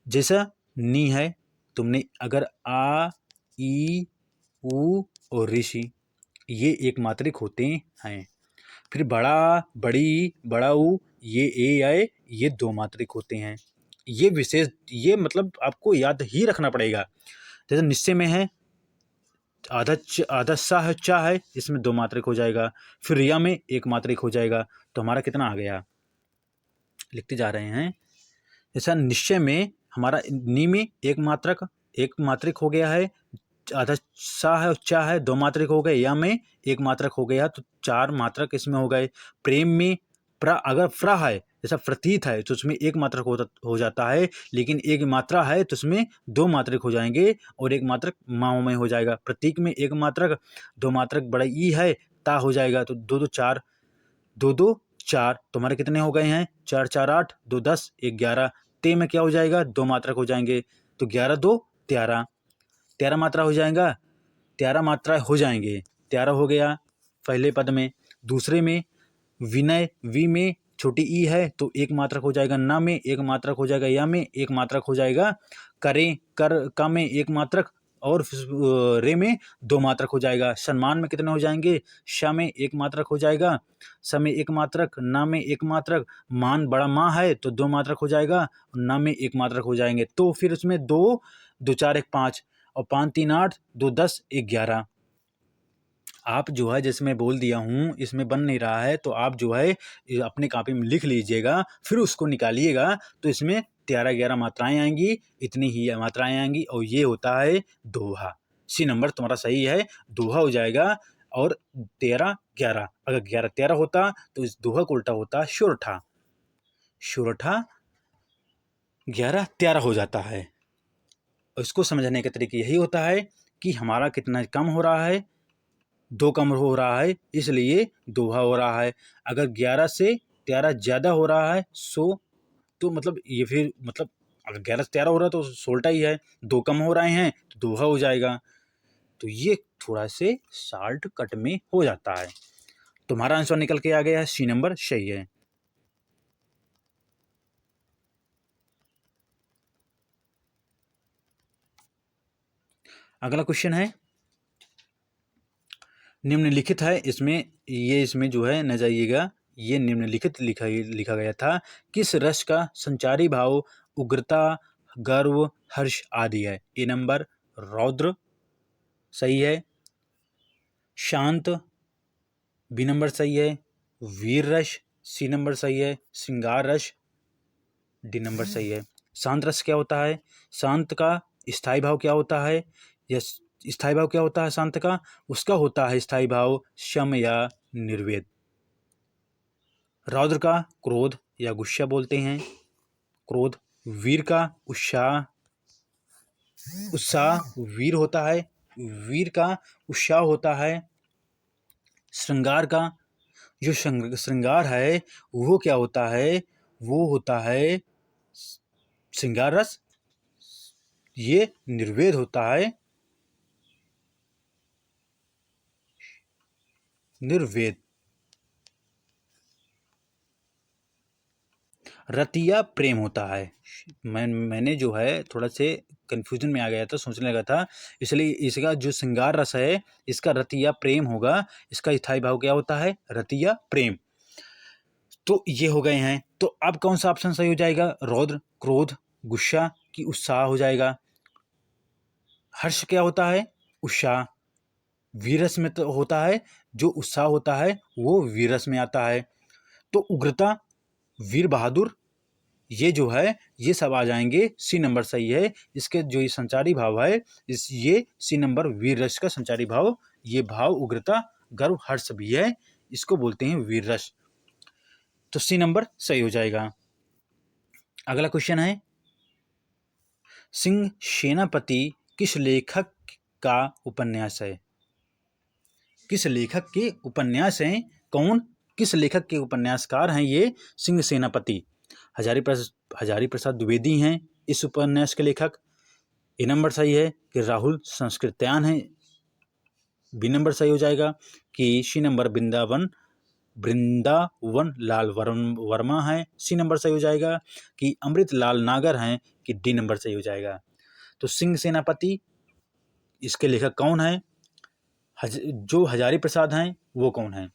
जैसा नी है, तुमने अगर आ, ई, उ और ऋषि ये एक मात्रिक होते हैं, फिर बड़ा, बड़ी, बड़ाऊ, ये ए आए, ये 2 मात्रिक होते हैं। ये विशेष, ये मतलब आपको याद ही रखना पड़ेगा। जैसे निश्चय में है आधा सा है, चा है, इसमें 2 मात्रिक हो जाएगा, फिर रिया में 1 मात्रिक हो जाएगा, तो हमारा कितना आ गया? लिखते जा रहे हैं। जैसा निश्चय में हमारा नी में 1 मात्रक हो गया है, आधा सा है और चा है, 2 मात्रक हो गए, या में 1 मात्रक हो गया, तो 4 मात्रक इसमें हो गए। प्रेम में अगर फ्रा है, जैसा प्रतीत है, तो उसमें 1 मात्रक हो जाता है, लेकिन 1 मात्रा है तो उसमें 2 मात्रक हो जाएंगे और 1 मात्रक माओ में हो जाएगा। प्रतीक में 1 मात्रक, 2 मात्रक बड़ा ई है, ता हो जाएगा, तो 2 2 4, 2 2 4, तो हमारे कितने हो गए हैं? 4 4 8, 2 10, 1 11। ते में क्या हो जाएगा? 2 मात्रक हो जाएंगे, तो 11 2 13, 13 मात्रा हो जाएगा, 13 मात्रा हो जाएंगे, 13 हो गया पहले पद में। दूसरे में विनय, वी में छोटी ई है तो 1 मात्रक हो जाएगा, ना में 1 मात्रक हो जाएगा, या में 1 मात्रक हो जाएगा, करें, कर, का में 1 मात्रक, और रे में 2 मात्रक हो जाएगा। सम्मान में कितने हो जाएंगे? श में 1 मात्रक हो जाएगा, स में 1 मात्रक, ना में 1 मात्रक, मान बड़ा माँ है तो 2 मात्रक हो जाएगा, ना में 1 मात्रक हो जाएंगे। तो फिर उसमें 2 2 4 1 5 और 5 3 8 2 10 1 11। आप जो है जैसे मैं बोल दिया हूँ इसमें बन नहीं रहा है तो आप जो है अपनी कॉपी में लिख लीजिएगा, फिर उसको निकालिएगा तो इसमें 13 11 मात्राएं आएंगी, इतनी ही मात्राएं आएंगी और ये होता है दोहा। सी नंबर तुम्हारा सही है, दोहा हो जाएगा। और 13 11, अगर 11 13 होता तो इस दोहा को उल्टा होता शोरठा, शोरठा 11 13 हो जाता है। और इसको समझने का तरीका यही होता है कि हमारा कितना कम हो रहा है, 2 कम हो रहा है इसलिए दोहा हो रहा है। अगर 11 से 13 ज़्यादा हो रहा है तो मतलब ये फिर मतलब अगर 11 से 13 हो रहा है तो सोल्टा ही है, 2 कम हो रहे हैं तो दोहा हो जाएगा। तो ये थोड़ा से शॉर्ट कट में हो जाता है। तुम्हारा आंसर निकल के आ गया है, सी नंबर सही है। अगला क्वेश्चन है, निम्नलिखित है, इसमें जो है न जाइएगा, ये निम्नलिखित लिखा गया था। किस रस का संचारी भाव उग्रता, गर्व, हर्ष आदि है? ए नंबर रौद्र सही है, शांत बी नंबर सही है, वीर रस सी नंबर सही है, श्रृंगार रस डी नंबर सही है। शांत रस क्या होता है? शांत का स्थायी भाव क्या होता है? या स्थायी भाव क्या होता है शांत का? उसका होता है स्थायी भाव शम या निर्वेद। रौद्र का क्रोध या गुस्सा बोलते हैं, क्रोध। वीर का उत्साह, उत्साह वीर होता है, वीर का उत्साह होता है। श्रृंगार का जो श्रृंगार है वो क्या होता है? वो होता है श्रृंगार रस, ये निर्वेद होता है, निर्वेद। रतिया प्रेम होता है। मैंने जो है थोड़ा से कंफ्यूजन में आ गया था, सोचने लगा था, इसलिए इसका जो श्रृंगार रस है इसका रतिया प्रेम होगा। इसका स्थायी भाव क्या होता है? रतिया प्रेम। तो ये हो गए हैं। तो अब कौन सा ऑप्शन सही हो जाएगा? रौद्र, क्रोध, गुस्सा की उत्साह हो जाएगा। हर्ष क्या होता है? उत्साह। वीरस में तो होता है, जो उत्साह होता है वो वीरस में आता है। तो उग्रता, वीर बहादुर, ये जो है ये सब आ जाएंगे, सी नंबर सही है। इसके जो ये संचारी भाव है ये सी नंबर वीर रस का संचारी भाव, ये भाव उग्रता, गर्व, हर्ष भी है, इसको बोलते हैं वीर रस। तो सी नंबर सही हो जाएगा। अगला क्वेश्चन है, सिंह सेनापति किस लेखक का उपन्यास है? किस लेखक के उपन्यास हैं? कौन, किस लेखक के उपन्यासकार हैं ये? सिंह सेनापति हजारी प्रसाद द्विवेदी हैं इस उपन्यास के लेखक। ए नंबर सही है कि राहुल संस्कृत्यायन है, बी नंबर सही हो जाएगा कि सी नंबर वृंदावन लाल वर्मा है, सी नंबर सही हो जाएगा कि अमृत लाल नागर हैं, कि डी नंबर सही हो जाएगा। तो सिंह सेनापति इसके लेखक कौन है? जो हजारी प्रसाद हैं वो कौन है?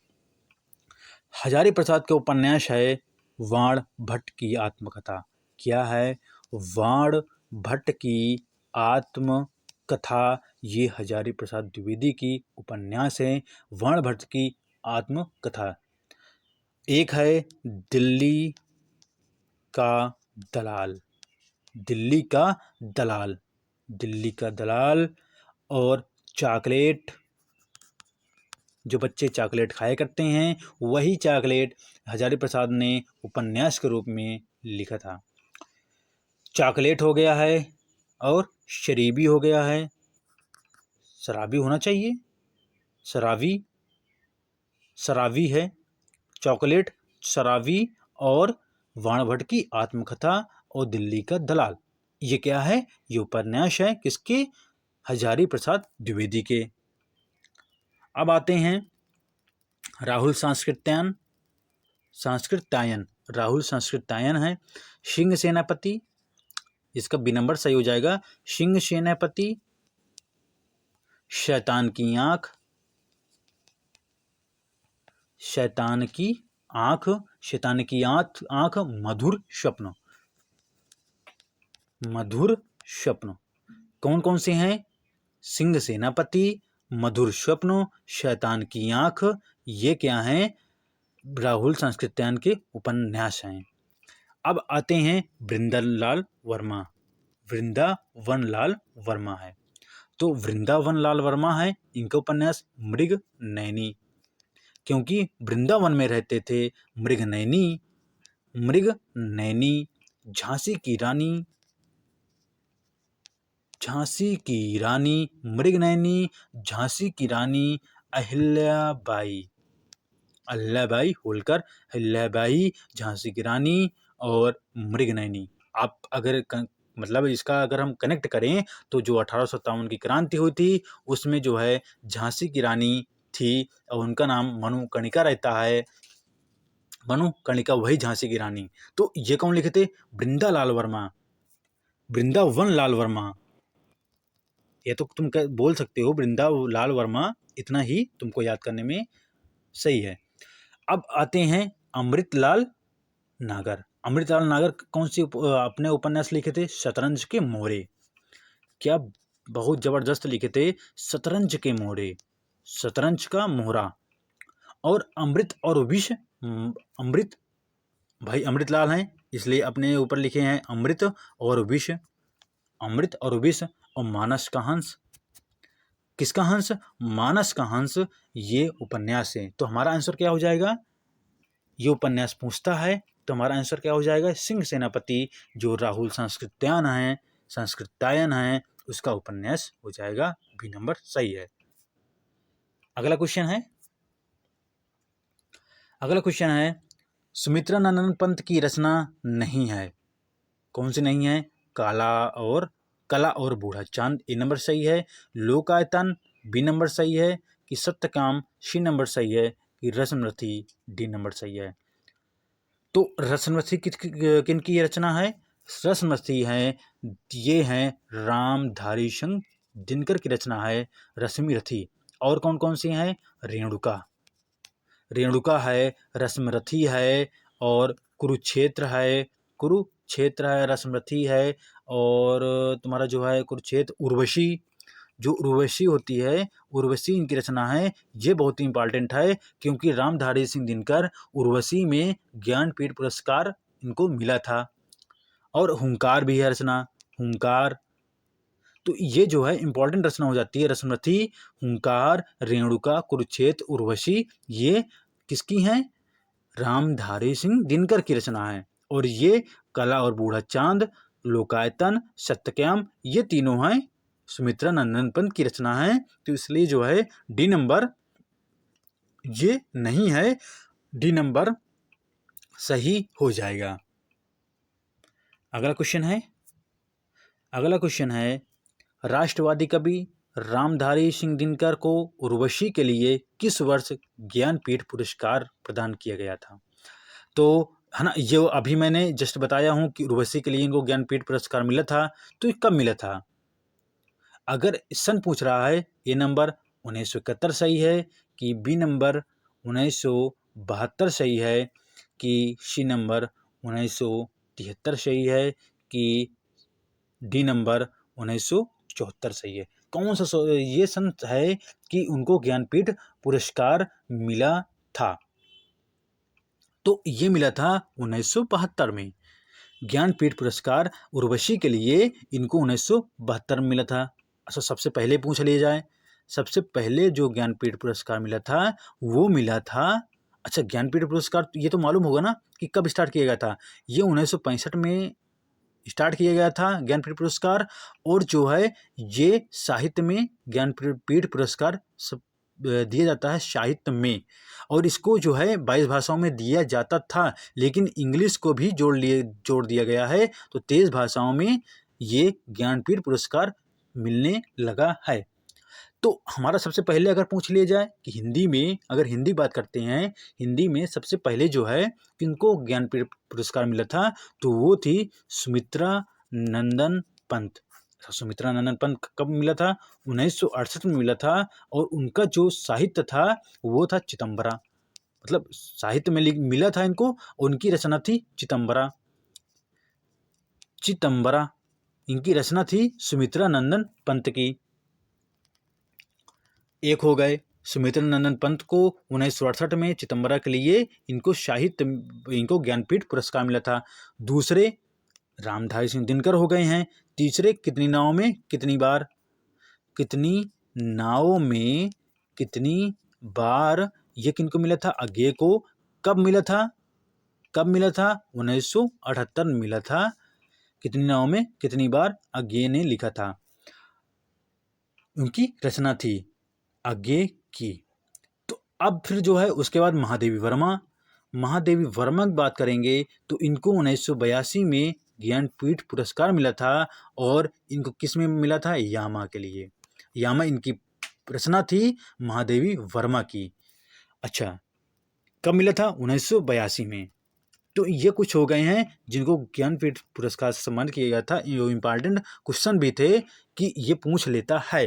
हजारी प्रसाद के उपन्यास है वाण भट्ट की आत्मकथा। क्या है? वाण भट्ट की आत्मकथा। ये हजारी प्रसाद द्विवेदी की उपन्यास है, वाण भट्ट की आत्मकथा। एक है दिल्ली का दलाल, दिल्ली का दलाल, दिल्ली का दलाल। और चॉकलेट, जो बच्चे चॉकलेट खाया करते हैं वही चॉकलेट हजारी प्रसाद ने उपन्यास के रूप में लिखा था। चॉकलेट हो गया है और शरीबी हो गया है, शराबी होना चाहिए, शराबी, शराबी है चॉकलेट, शराबी और वाण भट्ट की आत्मकथा और दिल्ली का दलाल। ये क्या है? ये उपन्यास है किसके? हजारी प्रसाद द्विवेदी के। अब आते हैं राहुल सांस्कृत्यायन, राहुल सांस्कृत्यायन है। सिंह सेनापति, इसका बी नंबर सही हो जाएगा। सिंह सेनापति शैतान की आँख, शैतान की आँख, शैतान की आँख, मधुर स्वप्न, मधुर स्वप्न। कौन कौन से हैं? सिंह सेनापति, मधुर स्वप्न, शैतान की आँख, ये क्या हैं? राहुल सांस्कृत्यायन के उपन्यास हैं। अब आते हैं वृंदावन वर्मा, वृंदावन लाल वर्मा है। तो वृंदावन लाल वर्मा है, इनका उपन्यास मृग नैनी, क्योंकि वृंदावन में रहते थे मृग नैनी, मृग नैनी, झांसी की रानी, झांसी की रानी, मृग नैनी, झांसी की रानी अहिल्याबाई, अहिल्याबाई होलकर, अहिल्याबाई, झांसी की रानी और मृग नैनी। आप अगर मतलब इसका अगर हम कनेक्ट करें तो जो 1857 की क्रांति हुई थी उसमें जो है झांसी की रानी थी और उनका नाम मनु कर्णिका रहता है, मनु कर्णिका वही झांसी की रानी। तो ये कौन लिखे थे? वृंदालाल वर्मा, वृंदावन लाल वर्मा। ये तो तुम बोल सकते हो वृंदालाल वर्मा, इतना ही तुमको याद करने में सही है। अब आते हैं अमृतलाल नागर। अमृतलाल नागर कौन सी अपने उपन्यास लिखे थे? शतरंज के मोहरे। क्या बहुत जबरदस्त लिखे थे, शतरंज के मोहरे, शतरंज का मोहरा। और अमृत और विष, अमृत भाई अमृतलाल हैं इसलिए अपने ऊपर लिखे हैं अमृत और विष, अमृत और विष। और मानस का हंस, किसका हंस? मानस का हंस, ये उपन्यास है। तो हमारा आंसर क्या हो जाएगा? ये उपन्यास पूछता है तो हमारा आंसर क्या हो जाएगा? सिंह सेनापति, जो राहुल सांस्कृत्यायन है उसका उपन्यास हो जाएगा। बी नंबर सही है। अगला क्वेश्चन है, सुमित्रा नंदन पंत की रचना नहीं है। कौन सी नहीं है? कला और बूढ़ा चांद, ए नंबर सही है। लोकायतन, बी नंबर सही है। कि सत्यकाम, सी नंबर सही है। कि रसमरथी, डी नंबर सही है। तो रसमरथी किन की रचना है? रसमरथी है, ये है रामधारी सिंह दिनकर की रचना है रश्मिरथी। और कौन कौन सी हैं? रेणुका है, रश्मिरथी है और कुरुक्षेत्र है, रश्मिरथी है और तुम्हारा जो है कुरुक्षेत्र, उर्वशी, जो उर्वशी होती है, उर्वशी इनकी रचना है। ये बहुत ही इंपॉर्टेंट है क्योंकि रामधारी सिंह दिनकर उर्वशी में ज्ञानपीठ पुरस्कार इनको मिला था। और हुंकार भी है रचना, हुंकार। तो ये जो है इंपॉर्टेंट रचना हो जाती है। रसमरथी, हुंकार, रेणुका, कुरुक्षेत्र, उर्वशी, ये किसकी हैं? रामधारी सिंह दिनकर की रचना है। और ये कला और बूढ़ा चांद, लोकायतन, सत्यकाम, ये तीनों हैं सुमित्रा नंदन पंत की रचना है। तो इसलिए जो है डी नंबर ये नहीं है, डी नंबर सही हो जाएगा। अगला क्वेश्चन है, राष्ट्रवादी कवि रामधारी सिंह दिनकर को उर्वशी के लिए किस वर्ष ज्ञानपीठ पुरस्कार प्रदान किया गया था? तो है ना, ये अभी मैंने जस्ट बताया हूँ कि उर्वशी के लिए इनको ज्ञानपीठ पुरस्कार मिला था। तो ये कब मिला था? अगर सन पूछ रहा है, ए नंबर 1971 सही है। कि बी नंबर 1972 सही है। कि सी नंबर 1973 सही है। कि डी नंबर 1974 सही है। कौन सा ये सन है कि उनको ज्ञानपीठ पुरस्कार मिला था? तो ये मिला था 1972 में। ज्ञानपीठ पुरस्कार उर्वशी के लिए इनको 1972 में मिला था। अच्छा, सबसे पहले पूछ लिया जाए, सबसे पहले जो ज्ञानपीठ पुरस्कार मिला था वो मिला था, अच्छा ज्ञानपीठ पुरस्कार ये तो मालूम होगा ना कि कब स्टार्ट किया गया था। ये 1965 में स्टार्ट किया गया था ज्ञानपीठ पुरस्कार। और जो है ये साहित्य में ज्ञानपीठ पुरस्कार दिया जाता है साहित्य में। और इसको जो है 22 भाषाओं में दिया जाता था, लेकिन इंग्लिश को भी जोड़ दिया गया है। तो 23 भाषाओं में ये ज्ञानपीठ पुरस्कार मिलने लगा है। तो हमारा सबसे पहले अगर पूछ लिया जाए कि हिंदी में, अगर हिंदी बात करते हैं, हिंदी में सबसे पहले जो है किनको ज्ञानपीठ पुरस्कार मिला था, तो वो थी सुमित्रा नंदन पंत। सुमित्रा नंदन पंत कब मिला था? 1968 में मिला था। और उनका जो साहित्य था वो था चितंबरा, मतलब साहित्य में मिला था इनको, उनकी रचना थी चितंबरा। चितंबरा इनकी रचना थी सुमित्रा नंदन पंत की। एक हो गए। सुमित्रा नंदन पंत को 1968 में चितंबरा के लिए इनको ज्ञानपीठ पुरस्कार मिला था। दूसरे रामधारी सिंह दिनकर हो गए हैं। तीसरे कितनी नावों में कितनी बार, कितनी नावों में कितनी बार, ये किनको मिला था? अज्ञे को। कब मिला था? 1978 में मिला था। कितनी नावों में कितनी बार, अज्ञे ने लिखा था, उनकी रचना थी अज्ञे की। तो अब फिर जो है उसके बाद महादेवी वर्मा की बात करेंगे तो इनको 1982 में ज्ञानपीठ पुरस्कार मिला था। और इनको किस में मिला था? यामा के लिए। यामा इनकी रचना थी महादेवी वर्मा की। अच्छा, कब मिला था? 1982 में। तो ये कुछ हो गए हैं जिनको ज्ञानपीठ पुरस्कार से सम्मानित किया गया था। ये इम्पॉर्टेंट क्वेश्चन भी थे कि ये पूछ लेता है।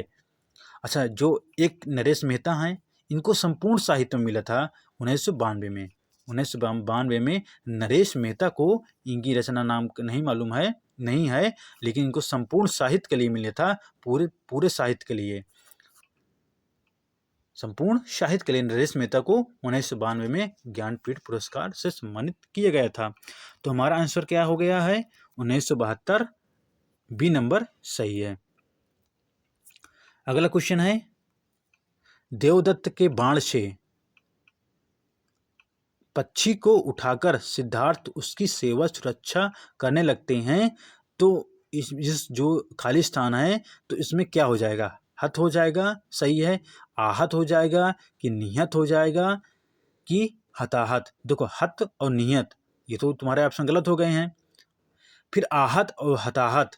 अच्छा, जो एक नरेश मेहता हैं, इनको संपूर्ण साहित्य में मिला था 1992 में। 1992 में नरेश मेहता को इनकी रचना नाम नहीं है, लेकिन इनको संपूर्ण साहित्य के लिए मिला था, पूरे साहित्य के लिए, संपूर्ण साहित्य के लिए नरेश मेहता को 1992 में ज्ञानपीठ पुरस्कार से सम्मानित किया गया था। तो हमारा आंसर क्या हो गया है? 1972 बी नंबर सही है। अगला क्वेश्चन है, देवदत्त के बाण से पक्षी को उठाकर सिद्धार्थ उसकी सेवा सुरक्षा करने लगते हैं, तो इस जो खाली स्थान है तो इसमें क्या हो जाएगा? हत हो जाएगा, सही है। आहत हो जाएगा कि निहत हो जाएगा कि हताहत? देखो, हत और नियत ये तो तुम्हारे ऑप्शन गलत हो गए हैं। फिर आहत और हताहत,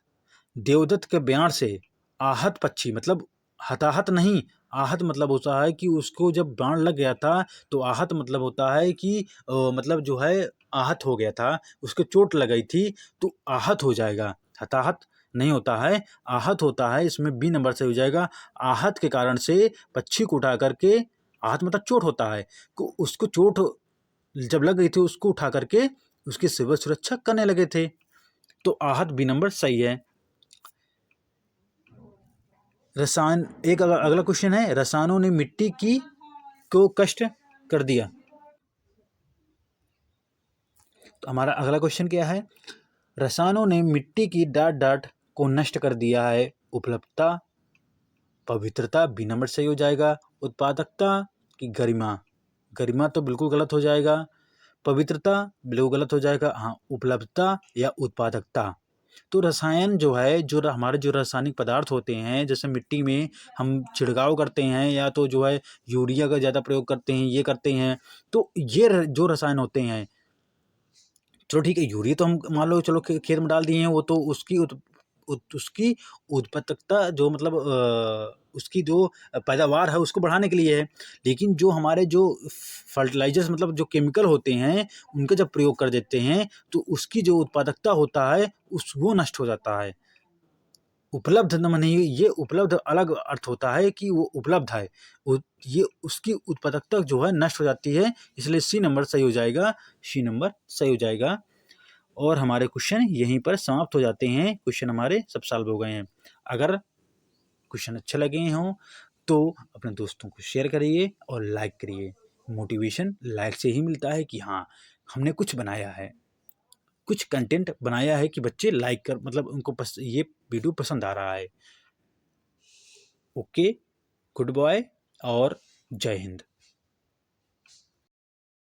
देवदत्त के बयान से आहत पक्षी, मतलब हताहत नहीं, आहत मतलब होता है कि उसको जब बाण लग गया था, तो आहत मतलब होता है कि मतलब जो है आहत हो गया था, उसको चोट लग गई थी, तो आहत हो जाएगा, हताहत नहीं होता है, आहत होता है। इसमें बी नंबर से हो जाएगा। आहत के कारण से पक्षी को उठा करके, आहत मतलब चोट होता है, तो उसको चोट जब लग गई थी उसको उठा करके उसकी सेवा सुरक्षा करने लगे थे, तो आहत बी नंबर सही है। रसायन, एक अगला क्वेश्चन है, रसायनों ने मिट्टी की को कष्ट कर दिया। तो हमारा अगला क्वेश्चन क्या है? रसायनों ने मिट्टी की डाट को नष्ट कर दिया है। उपलब्धता, पवित्रता बी नंबर सही हो जाएगा। उत्पादकता की गरिमा तो बिल्कुल गलत हो जाएगा। पवित्रता बिल्कुल गलत हो जाएगा। हाँ, उपलब्धता या उत्पादकता। तो रसायन जो है, जो हमारे जो रासायनिक पदार्थ होते हैं, जैसे मिट्टी में हम छिड़काव करते हैं या तो जो है यूरिया का ज़्यादा प्रयोग करते हैं, ये करते हैं, तो ये जो रसायन होते हैं, चलो ठीक है, यूरिया तो हम मान लो चलो खेत में डाल दिए हैं, वो तो उसकी उत्पादकता जो मतलब उसकी जो पैदावार है उसको बढ़ाने के लिए है। लेकिन जो हमारे जो फर्टिलाइजर्स मतलब जो केमिकल होते हैं उनका जब प्रयोग कर देते हैं तो उसकी जो उत्पादकता होता है वो नष्ट हो जाता है। उपलब्ध नहीं, ये उपलब्ध अलग अर्थ होता है कि वो उपलब्ध है, ये उसकी उत्पादकता जो है नष्ट हो जाती है, इसलिए सी नंबर सही हो जाएगा। सी नंबर सही हो जाएगा। और हमारे क्वेश्चन यहीं पर समाप्त हो जाते हैं। क्वेश्चन हमारे सब सॉल्व हो गए हैं। अगर क्वेश्चन अच्छे लगे हों तो अपने दोस्तों को शेयर करिए और लाइक करिए। मोटिवेशन लाइक से ही मिलता है कि हाँ, हमने कुछ बनाया है, कुछ कंटेंट बनाया है कि बच्चे लाइक कर, मतलब उनको ये वीडियो पसंद आ रहा है। ओके, गुड बाय और जय हिंद।